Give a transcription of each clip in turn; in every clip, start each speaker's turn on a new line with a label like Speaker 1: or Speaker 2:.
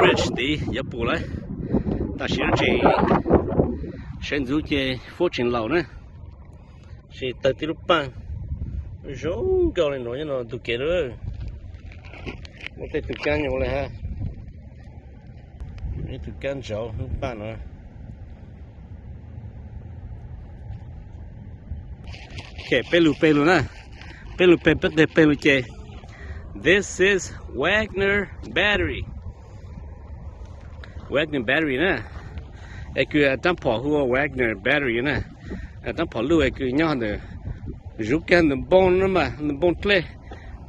Speaker 1: bridge đi ya bù lại ta sẽ chỉ sen du che fortune lâu nữa sẽ tới từ lúc ban giống câu này nói nó tụ kẹt rồi một cái tụ can nhiều này ha cái tụ can giàu lúc ban nữa okay pelu na pelu che. This is Wagner battery nè ai cứ tắm bỏ hua Wagner battery nè tắm bỏ lưu ai cứ nhau nè rút cái nè bông nó mà nè bông tle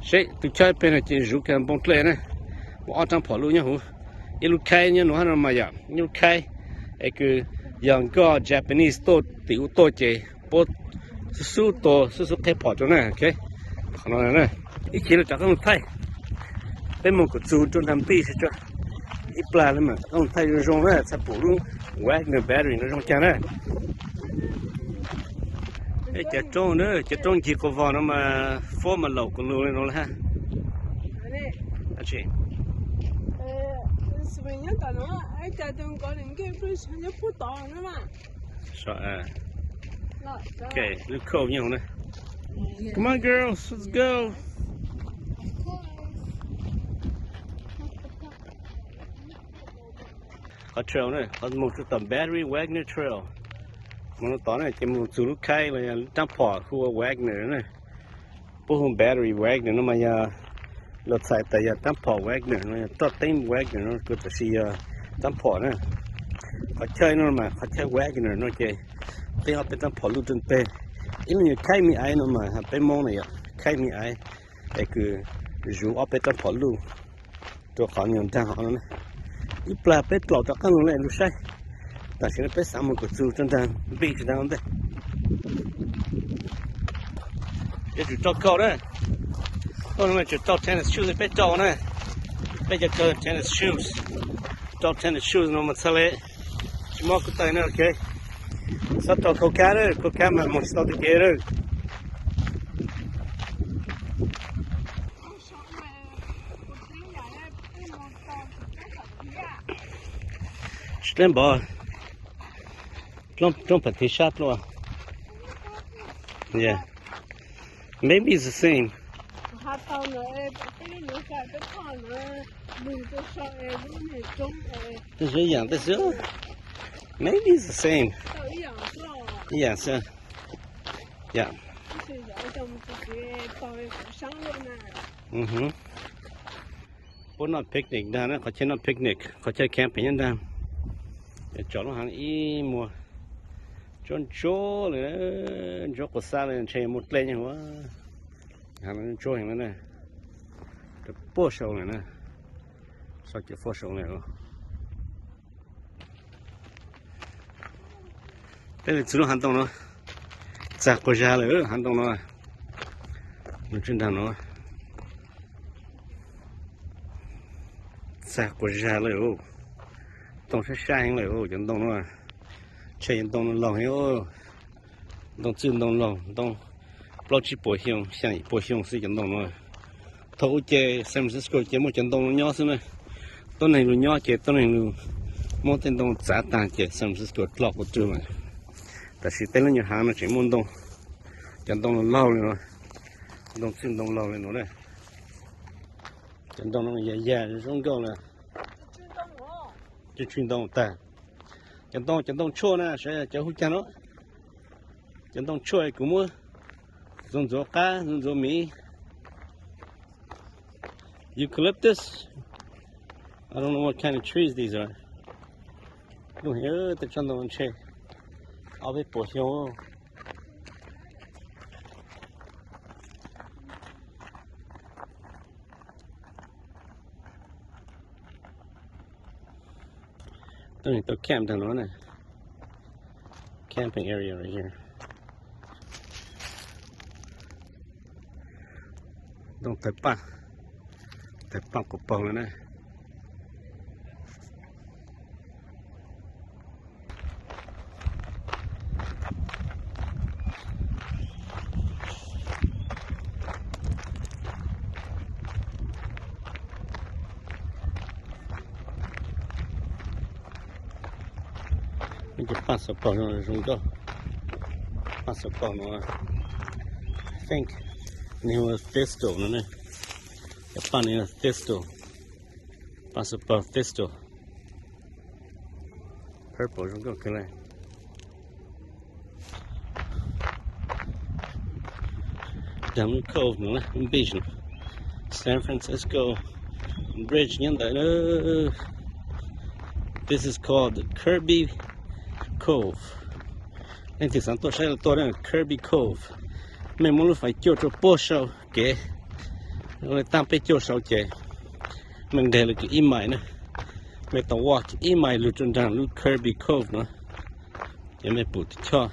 Speaker 1: sẽ tụi chơi bên này chỉ rút cái bông tle nè bỏ tắm bỏ lưu nhau hú ilu khai nhau nó mà vậy ilu khai ai cứ yang có Japanese to tiểu to chế bố su cái bỏ cho nè ok còn nèอีกทีเราจะต้องไทยเป็นมงกุฎจูจนทำปีใช่ไหมอีปลาเลยมั้งต้องไทยรงๆนะสับปะรดแวกเนื้อแบตเตอรี่รงๆจังนะไอ้จะจ้องเนอะจะจ้องจีกวานมาฟอร์มาหลอกกันเลยน้องละฮะอาชี
Speaker 2: สมัยนั้นตอนนั้นไอ้จะต้องก่อนเก็บรู้ฉันจะพูดต่อนะมั้ง
Speaker 1: ใช่โอเคลูกเข้าอย่างนั้น Come on girls let's go ở trail này ở một cái tầm battery Wagner trail mà nó tỏ này chỉ một số lúc khai là đắp bỏ khu Wagner này bố hông battery Wagner nó mà giờ lột xài tại giờ đắp bỏ Wagner nó tốt tên Wagner nó cứ phải đắp bỏ nữa họ chơi nó mà họ chơi Wagner nó chơi tên họ phải đắp bỏ luôn trên tê ít nhiều khai mi ai nó mà phải mong này khai mi ai để cứ rủ ở phải đắp bỏ luôn cho họ nhận ra họ nữaอีปลาเป็ดหลอกจากข้างนู้นเลยรู้ใช่แต่ฉันเป็ดสามมันก็จูจนทางบีจนทางนั้นได้จะจุดจอดเขาเนี่ยตอนนั้นจุดจอด tennis shoes เป็ดจอดเนี่ยเป็ดจะเจอ tennis shoes จอด tennis shoes น้องมันทะเลชิมอกุตายเนี่ยโอเคสัตว์ตัวเขาแก่เลยเขาแก่มาหมดสัตว์ตัวแก่เลยSlim ball. Don't put the shot low. Yeah. Maybe it's the same. Maybe it's the same. Yeah, sir. Yeah. We're not picnic down there. We're not picnic. We're camping down. Cho nó hàng y mùa chôn chô này chô của xa này chạy một lên như quá hàng chô hình này cái bó sầu này nè sao cái bó sầu này rồi đây là chú nó hành động nó chặt của ra rồi hành động nó nó trên thằng nó chặt của ra rồi tông sẽ sai rồi ô chân tông nó chạy chân tông nó lòng hiểu tông chân tông lòng tông bao chi bổ hiểm sang bổ hiểm sự chân tông nó thấu chơi San Francisco chơi một chân tông nó nhỏ xíu này tông này nó nhỏ chơi tông này nó một chân tông giá tàn chơi San Francisco lọt một trường nàyแต่สิtên là nhiều hàng nó chỉ một tông chân tông nó lâu rồi tông chân tông lâu rồi nó đây chân tông nó dài giống câu làจะchuyển động ta chân tông chua nè sẽ cho hút chân nó chân tông chua cũng mua dùng gió cá dùng gió mì eucalyptus I don't know what kind of trees these are look here the chân tông chơi ao biết bổ sung tôi camp down on it. Camping area right here. Don't tập của bông này. มันจะปัสสาวะเนาะjuntoปัสสาวะเนาะ I thinkนี่ว่า Fisto นั่นน่ะจะปันนี่ Fisto ปัสสาวะ Fisto purple junto คืออะไรDiamond Cove นั่นน่ะมันบีชเนาะ San Francisco Bridge ยังได้เนาะThis is called the Kirby Cove. นั่นที่สันตัวใช้ตัวนั้น Kirby Cove. ไม่รู้ว่าไฟเกี่ยวกับโป๊ะเช้าเก๋เลยตามไปเกี่ยวเช้าเก๋มันเดินเลยอีไม้นะไม่ต้อง walk อีไม้ลุจนดังลุ Kirby Cove นะยังไม่ปุ๊บที่ชอบ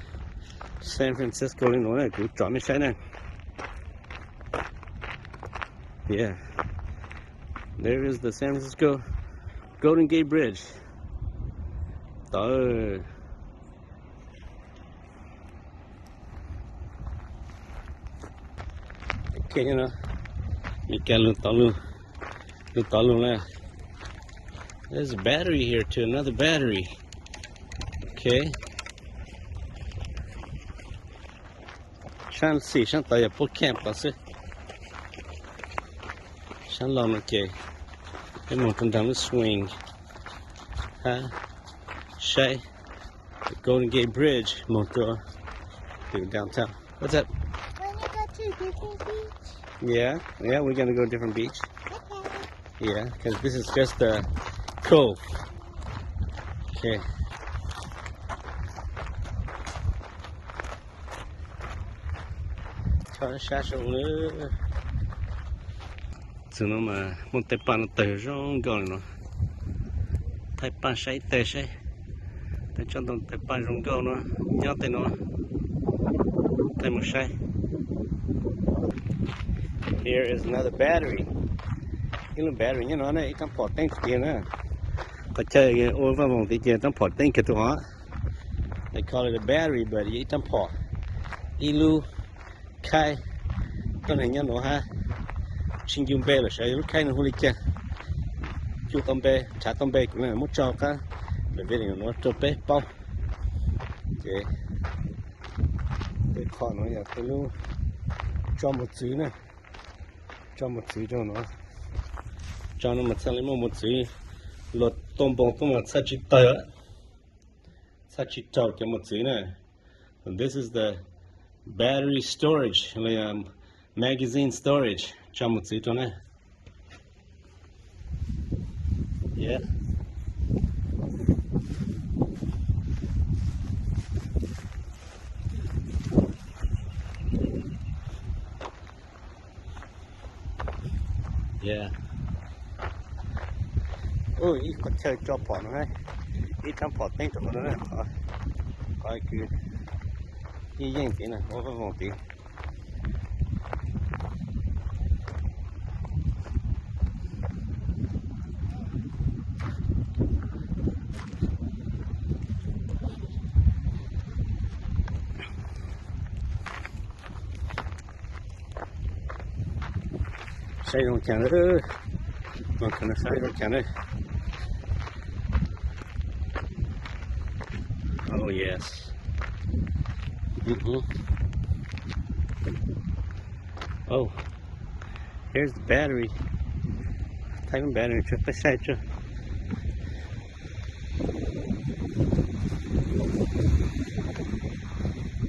Speaker 1: San Francisco เลยหนูนะกูจอดไม่ใช่นะ Yeah. There is the San Francisco Golden Gate Bridge. Okay, you know, you can look There's a battery here too, another battery. Okay. Shan see, shan taya po camp kasi. Shan long okay. Cái một con đám swing. Huh? Shay, the Golden Gate Bridge, motor through downtown. What's up?
Speaker 3: Wanna go to a different beach?
Speaker 1: Yeah, we're gonna go to a different beach.
Speaker 3: Okay.
Speaker 1: Yeah, because this is just a cove. Okay. Cho shash nữa. Chứ nó mà muốn tay pan tới rong gọi nó. Tay pan sấy tê sấy. Tay cho tông tay pan rong gọi nó, nhớ tay nó. Tay một sấy. Here is another battery. Cái battery như nó này, cái port tank kia nữa. Có chơi cái ô vào vòng tí kia, cái port tank kia tụi They call it a battery, but it's a port. Ilu, kai, cái này như nó ha. Xin dùng bê là sẽ lúc khai nó hôn lịch chê chú tông bê, trả tông bê cũng là một trò cả bởi vì nó trò bê bao ok để khó nó là cái lúc cho một chữ này cho một chữ cho nó một sang lấy một chữ lột tôm bông tôm một sát chữ tờ sát chữ trầu cho một chữ này and this is the battery storage like magazine storage cho một xíu cho này. Yeah. Yeah. Ôi, ít có chơi cho bỏ nó hay. Ít thăm bỏ tên cho nó này. Coi cứ. Như vậy tí này, có cái vòng tí. Say don't count it. Not gonna say don't count it. Oh yes. Oh, here's the battery. Type of battery. Just beside you.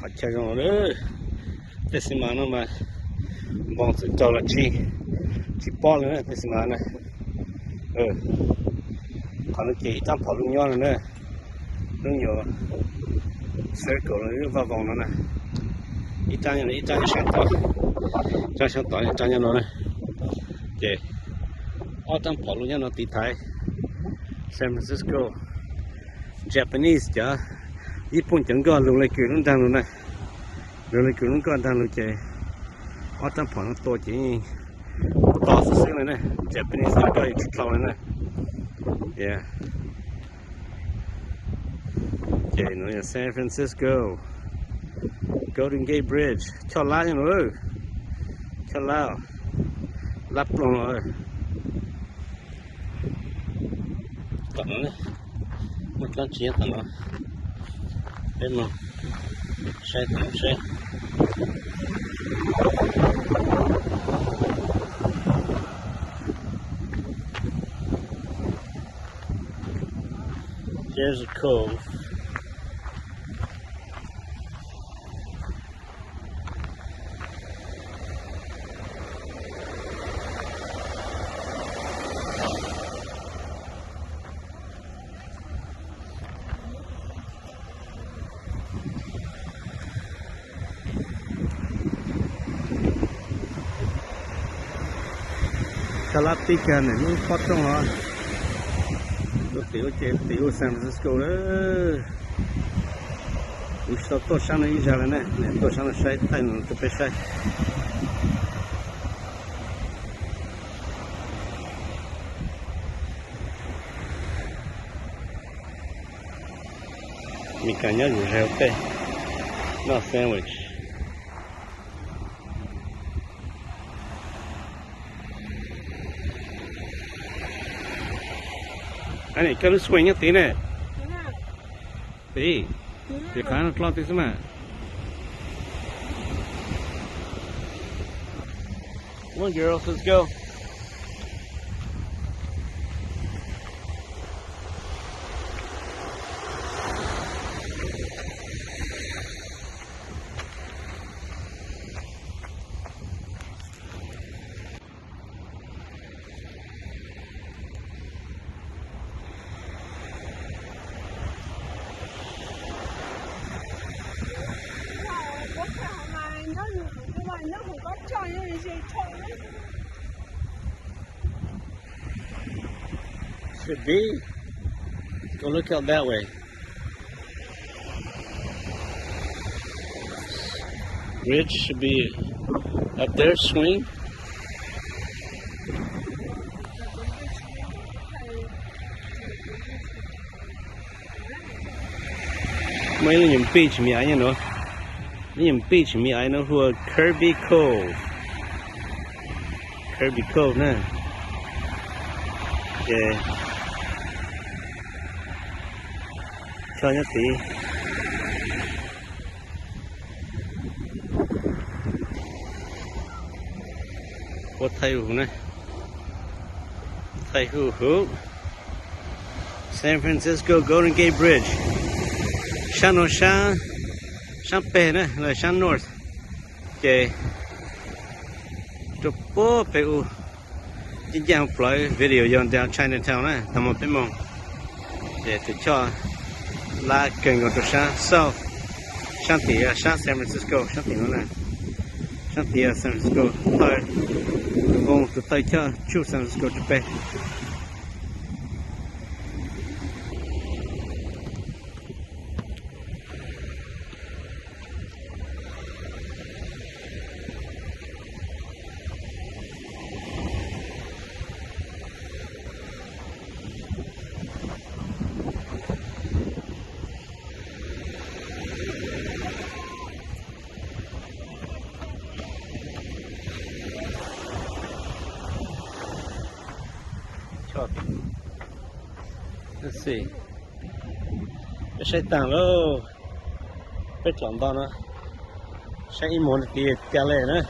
Speaker 1: I check on it. This is my number. Bon, c'est dans la chi. Chi ball nữa, this is my number. Còn nó chỉ trong跑路nhau nữa. Nó nhiều circle nó vào vòng nó nè. Ít trang sáng tỏ. Trang sáng tỏ trang nhau nó nè. Okay. Ở trong跑路nhau nó tí thái. San Francisco. Japanese chứ. Nhật chẳng có luôn lại kiểu nó đang luôn này. Luôn lại kiểu nó có đang luôn chơi. Ở trong跑nó to chỉ to xíu này nè. Japanese nó có chút lâu này nè. Yeah. Okay, nó là San Francisco Golden Gate Bridge. Cho lá cho nó ơi. Cho lá. Lắp luôn rồi. Còn nó này. Một lần chia thằng nó. เป็นมั้งใช่ใช่ Here's a cove. Kalapika này nó phát trong đó. Tiểu San Francisco đó. Usta to sana izala ne, to sana sai tajno to pesaj. Mi caña yo okay. No sandwich. Ani kalau swing nya tine. Ti. Dia kan klot itu mah. Come on, girls, let's go. Should be. Go look out that way. Bridge should be up there, swing. Mấy là những beach mi ai nữa. Những beach mi ai nữa who Kirby Cove. Kirby Cove nè. Yeah. Cho nhất tí. Có thầy hữu này. Thầy hữu. San Francisco Golden Gate Bridge. Shan no Shan. Shan Pe nè, là Shan North. Okay. Chụp bố Pe u. Chính trang play video yon down Chinatown nè. Tầm một bên mong. Để tự cho. La gần gần từ Shan South, Shan Tía, Shan San Francisco, Shan Tía nữa nè, Shan Tía San Francisco, thôi, vùng từ Tây cho chú San Francisco chụp về. Let's see. Cái xe tàng lô. Cái chọn đó nó. Xe ý muốn thì kéo lệ nữa.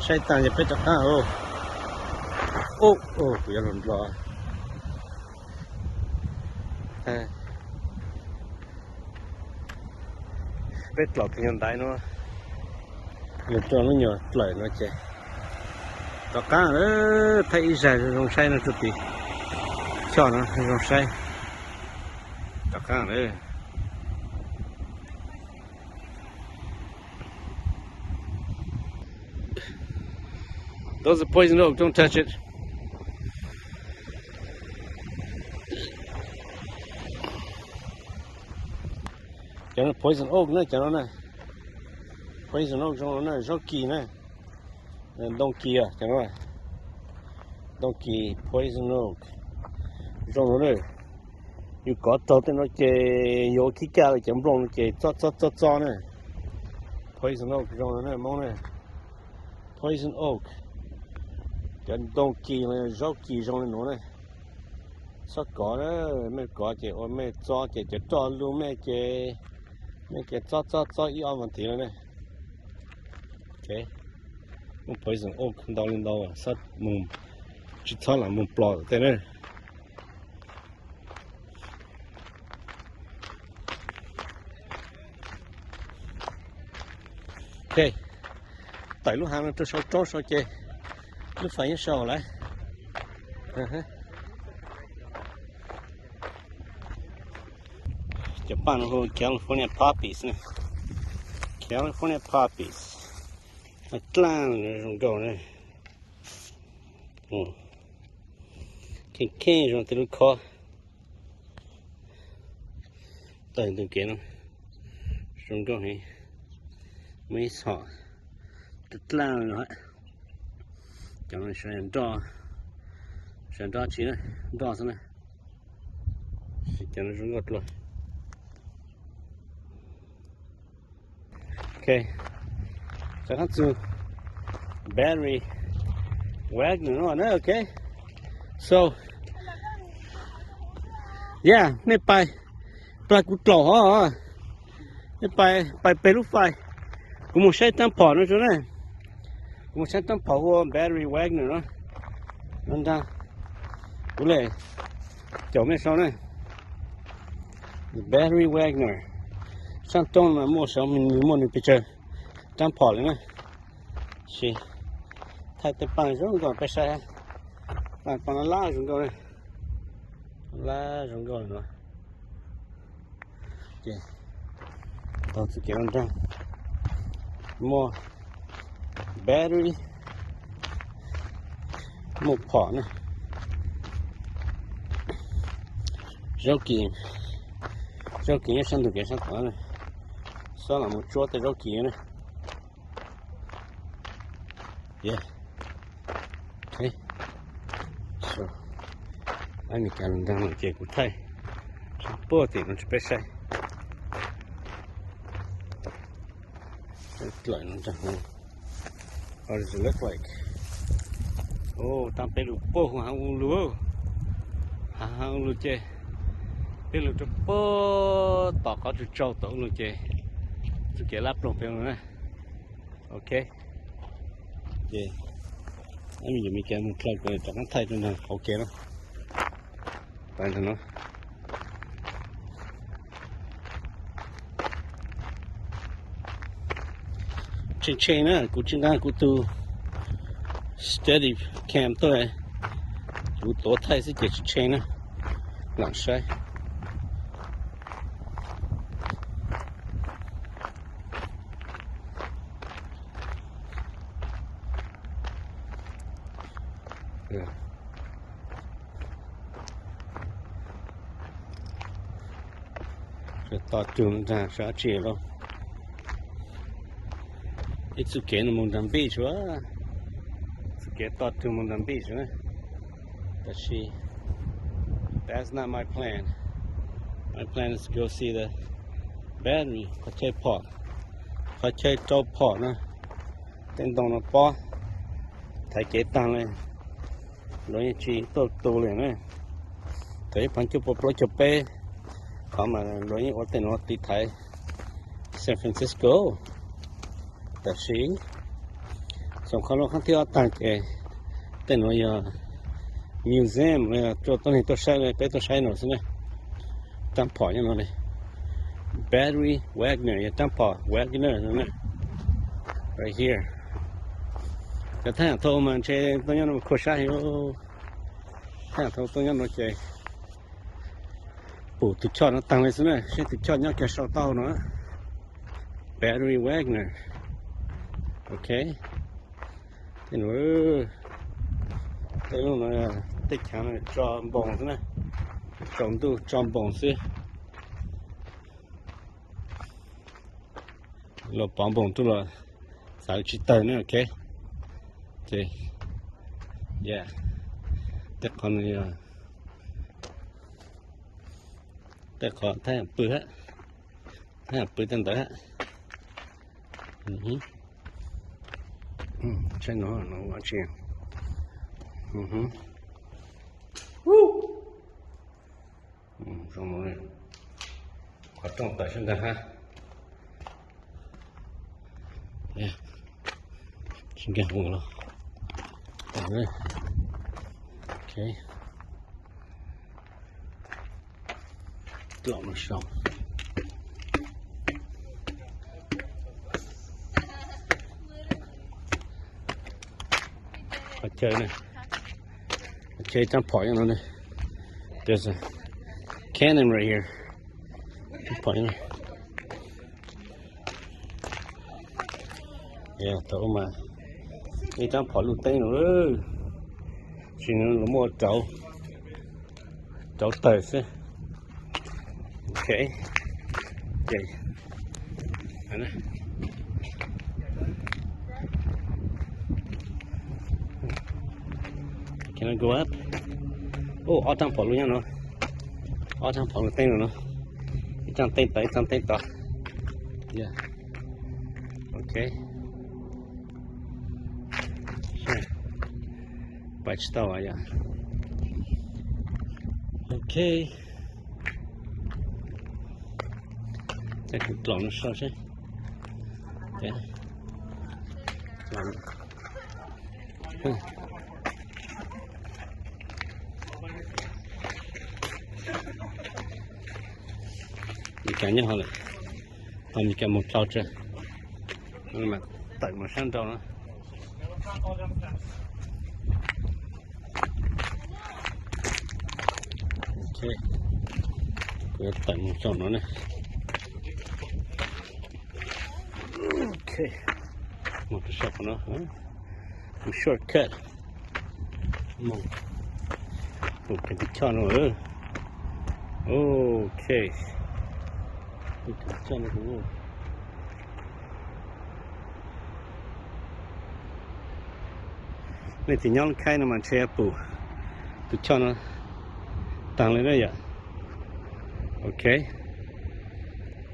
Speaker 1: Xe tàng thì phải chọn ta ô. Ô, bây giờ lộn lọ. Cái lọ thì nhân đáy nó. Người cho nó nhỏ, lợi nó chè. Đó cá nữa, thấy dài rồi không say nó chút tí. Cho nó không say. Đó cá nữa. Those are poison oak, don't touch it. Cho nó poison oak nữa, cho nó nè. Poison oak cho nó nè, jockey nè. Donkey à, cho nó nè. Donkey, poison oak. Cho nó nè. You có tao tên nó chê, yo khí cao thì chấm rong nó chê, cho nè. Poison oak, cho nó nè, mong nè. Poison oak. Cho donkey là jockey cho nó nè. sót có đó mẹ có chị ôi mẹ cho chị cho luôn mẹ chị cho ý ông vấn đề này ok mình phải dùng ôm không đau lên đâu à sót mình chỉ cho là mình plot thế này ok tại lúc hàng nó cho sao chị lúc phải như sau lại Japan ho California poppies ne California poppies Atlan rong go ne Ken rong tu ko tai tu ke no rong go he mấy sọ Atlan no chẳng là xem đo chỉ này đo thế này chẳng là rung ngọt luôn ok chắc hẳn chú Barry Wagner nữa ok so yeah mấy bài cút lỏ hả mấy bài lúc phải cũng một xe tăng跑nữa chứ này cũng một xe tăng跑của Barry Wagner nữa anh ta cũng lệ chỗ mấy sau này Barry Wagner sang tôn là mua sáu mình mua một picture tăng跑lên này xí thay tới bằng giống rồi phải sai bằng nó lá giống rồi lá giống rồi nữa ok tao sẽ kéo anh ta mua Barry một phỏ này rau kiện sang được cái sang phỏ này sau là một chỗ tới rau kiện này yeah okay so anh ấy cần đang làm chuyện của thầy bố thì nó sẽ sai lại nó chẳng hạn what does it look like oh tam pelu po hang lu che pelu to po to có chu trâu tổ lu che chu ke lap long pelu na okay yeah anh mìnhมีแกมันคลอดกันจากนั้นไทยจนโอเคแล้วไปเถอะเนาะเชนนะกูจิงกันกูตู steady cam ตัวกูตัวไทยสิเจ็ดเชนนะหลังใช้จะต่อจุ่มจะสาเจี๋ยวIt's okay no Mozambique, right? It's okay thought to Mozambique, right? But that's not my plan. My plan is to go see the battery, Pache Park. Pache Top Park, no? Then down the park, take it down there. Rồi chỉ to lên nè. Thấy pan chụp pro chụp pe. Không mà rồi ở tên nó đi thấy San Francisco. That she so kalau kan dia tak ten ya museum ya to ni to sai pe to sai no sine tampo ya no le Barry Wagner ya tampo Wagner no right here cái thằng thô mà chơi tôi nhớ nó khổ sai yo thằng thô tôi nhớ nó chơi bù tự cho nó tăng lên sine sẽ tự cho nhá cái sau tao nữa Barry Wagner okay then cái lúc này tích kháng này cho bông thế này trồng tu cho bông xí lo bông bông tu là sao chỉ tới nữa okay okay yeah tất con này tất con thay bự tên tới Check nó watching. ต้องตัดฉันนะฮะเนี่ยฉันแกหัวแล้วตัดเลยโอเคกล่องมาสองโอเคเนี่ยโอเคจำพออย่างนั้นเลย there's a cannon right here จำพออย่างนั้นyeah ตัวมานี่จำพอลูกเต้นเลยชิ้นนั้นเราหมดเจ้าเต๋อสิโอเคอันนั้นCan I go up? Oh, ở trong phòng luôn nha nó. Ở trong phòng tên rồi nó. Trong tên tỏ. Yeah. Okay. Sure. Bạch tàu à. Okay. Chắc cái lỏng nó sao chứ? Yeah. Lỏng. Cái nhá họ lại còn cái một trâu chưa nhưng mà tận một sang trâu nữa ok cái tận một trâu nữa này ok một cái shop nữa một shortcut một cái cho nữa ok Chân này cũng này thì nhón khai nó mà che phủ từ cho nó tăng lên đây ạ ok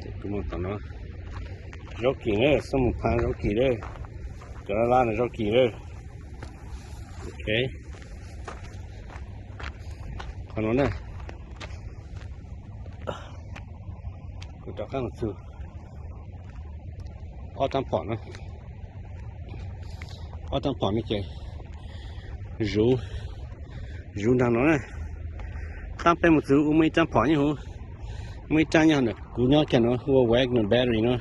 Speaker 1: thì cũng một tầm nó rau kỳ nữa xong một tháng rau kỳ đây cho nó la là rau kỳ đây ok còn nó này cho các một sự ở trong phòng nữa ở trong phòng này kìa rú đang nói này tăng thêm một sự mấy trăm phòng như hú mấy trăm nhau nữa cú nhau kìa nó hua quẹt nó battery nó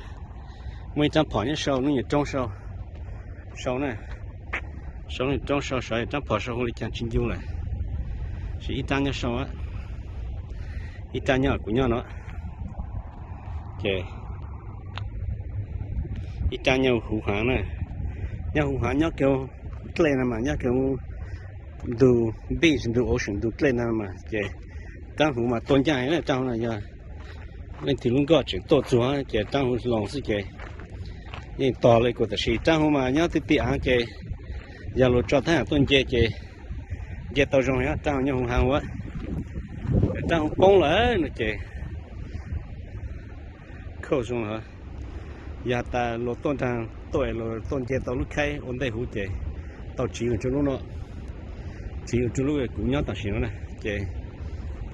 Speaker 1: mấy trăm phòng như sau nó như trong sau này trong sau trăm phòng sau hú đi chẳng chín tiêu này chỉ ít tăng nhau sau á ít tăng nhau của nhau nó ok ít trang nhau hữu hả này nhau hữu hả nhau kiểu lên mà nhau kiểu du beach du ocean du lên mà ok trang hữu mà tôn trang này trang này giờ nên thì luôn có chuyện tốt chúa ok trang hữu lòng sự ok nhưng to lại của ta sĩ trang hữu mà nhau thì bị ăn ok giờ lột cho thấy tôn chơi ok giờ tao rồi á trang nhau hữu hả quá trang hữu bông lại ok khâu xuống hả? Giờ ta lột tôn thang tuổi lột tôn chế tàu lúc khai ổn định hữu chế tàu chỉ ở chỗ lúc nó chỉ ở chỗ lúc cũng nhớ tàu xí nó này chế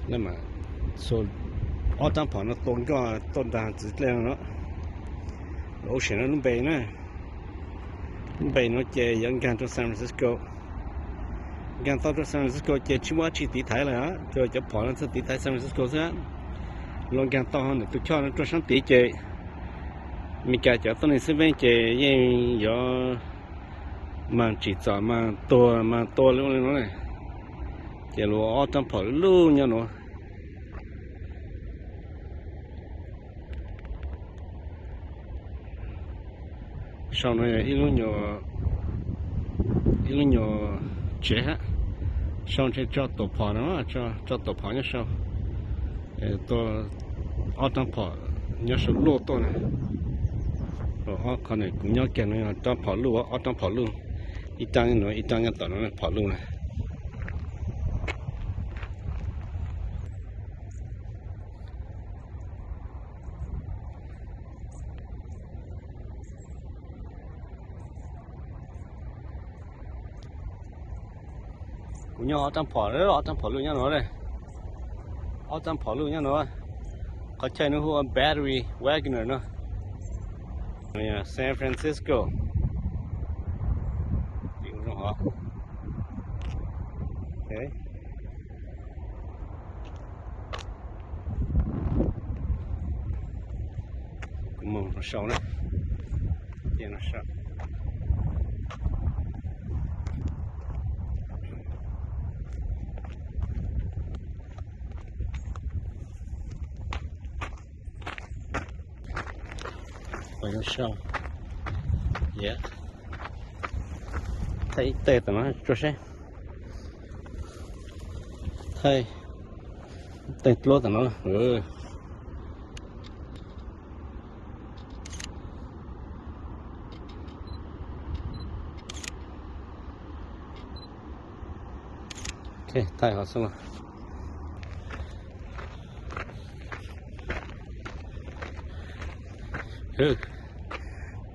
Speaker 1: nên mà số ở trong phòng nó tôn cho tôn thang chỉ lên nó lỗ xí nó bề nữa bề nó chế dẫn gan cho San Francisco gan tàu cho San Francisco chế chỉ mua chỉ tí thái là á rồi cho phòng nó sẽ tí thái San Francisco ra long gan to hơn tôi cho nó cho sáng tí chế mình cả cho tôi này sẽ bên chế yên gió mà chỉ cho mà to luôn nó này chế lúa ở trong phở luôn nhau nó sau này ít lúc nhỏ chế á sau này cho tổ phở nó cho tổ phở nhá sau tôi ở trong phở nhớ số lô tôi này ở con này cũng nhớ kèn này trong phở lô ở trong phở lô ít trang nữa ít trang tao nó phở lô này cũng nhớ ở trong phở đấy ở trong phở lô nhá nó đây ở trong phở lô nhá nó เขาใช้นะว่า battery Wagner เนาะเนี่ย San Francisco จริงเหรอโอเคมองเราเนาะเดี๋ยวนะไปแล้วเช้าเยอะไทยเตะตัวนั้นจุดใช่ไทยเตะตัวตัวนั้นโอเคไทยเขาส่ง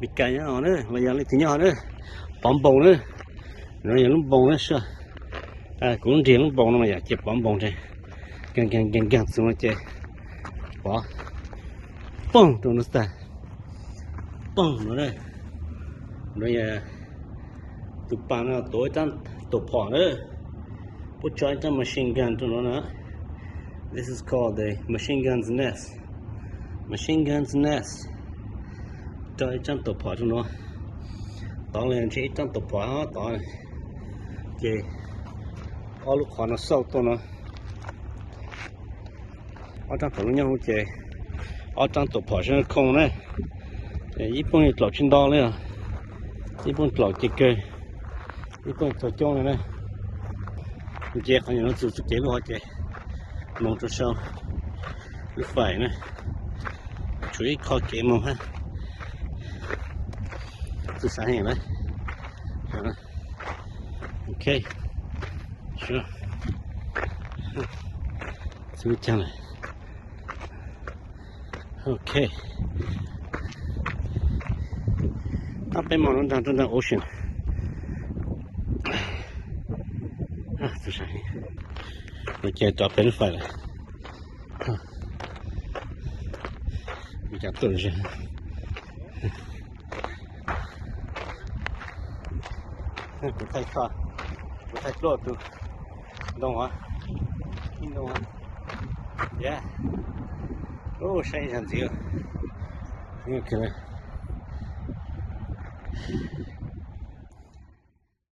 Speaker 1: bị cay nhau nữa, bây giờ lấy tí nhau nữa, bóng bông nữa, nó giờ nó bông nữa sao, cũng riêng nó bông nó mà giờ chụp bóng bông thế, càng xuống nó chơi, bỏ, bông trong nó ta, bông nữa đây, bây giờ tụi bạn nó tối tan tụi phỏ nữa, put cho anh machine gun cho nó nữa, this is called the machine gun's nest. Cho chân tổ phỏ cho nó tao lên chỉ chân tổ phỏ tao kì ở lúc họ nó sâu to nó ở trong tổ nó nhau kì ở trong tổ phỏ nó không này ít bông thì lẩu trên đo nữa ít bông lẩu chỉ cười ít bông lẩu trâu này này kì họ nó chịu chịu chế luôn kì mong cho sau lúc phải này chú ý khó kì mong ha từ sáng này đấy, ok, sure, see what channel, ok, up in Mountain down to the ocean, từ sáng, ok, drop in file, bị chặt tuần rồi. Bữa thay kho, bữa thay lột từ đông hả? In đông hả? Yeah. Oh, say something. Okay.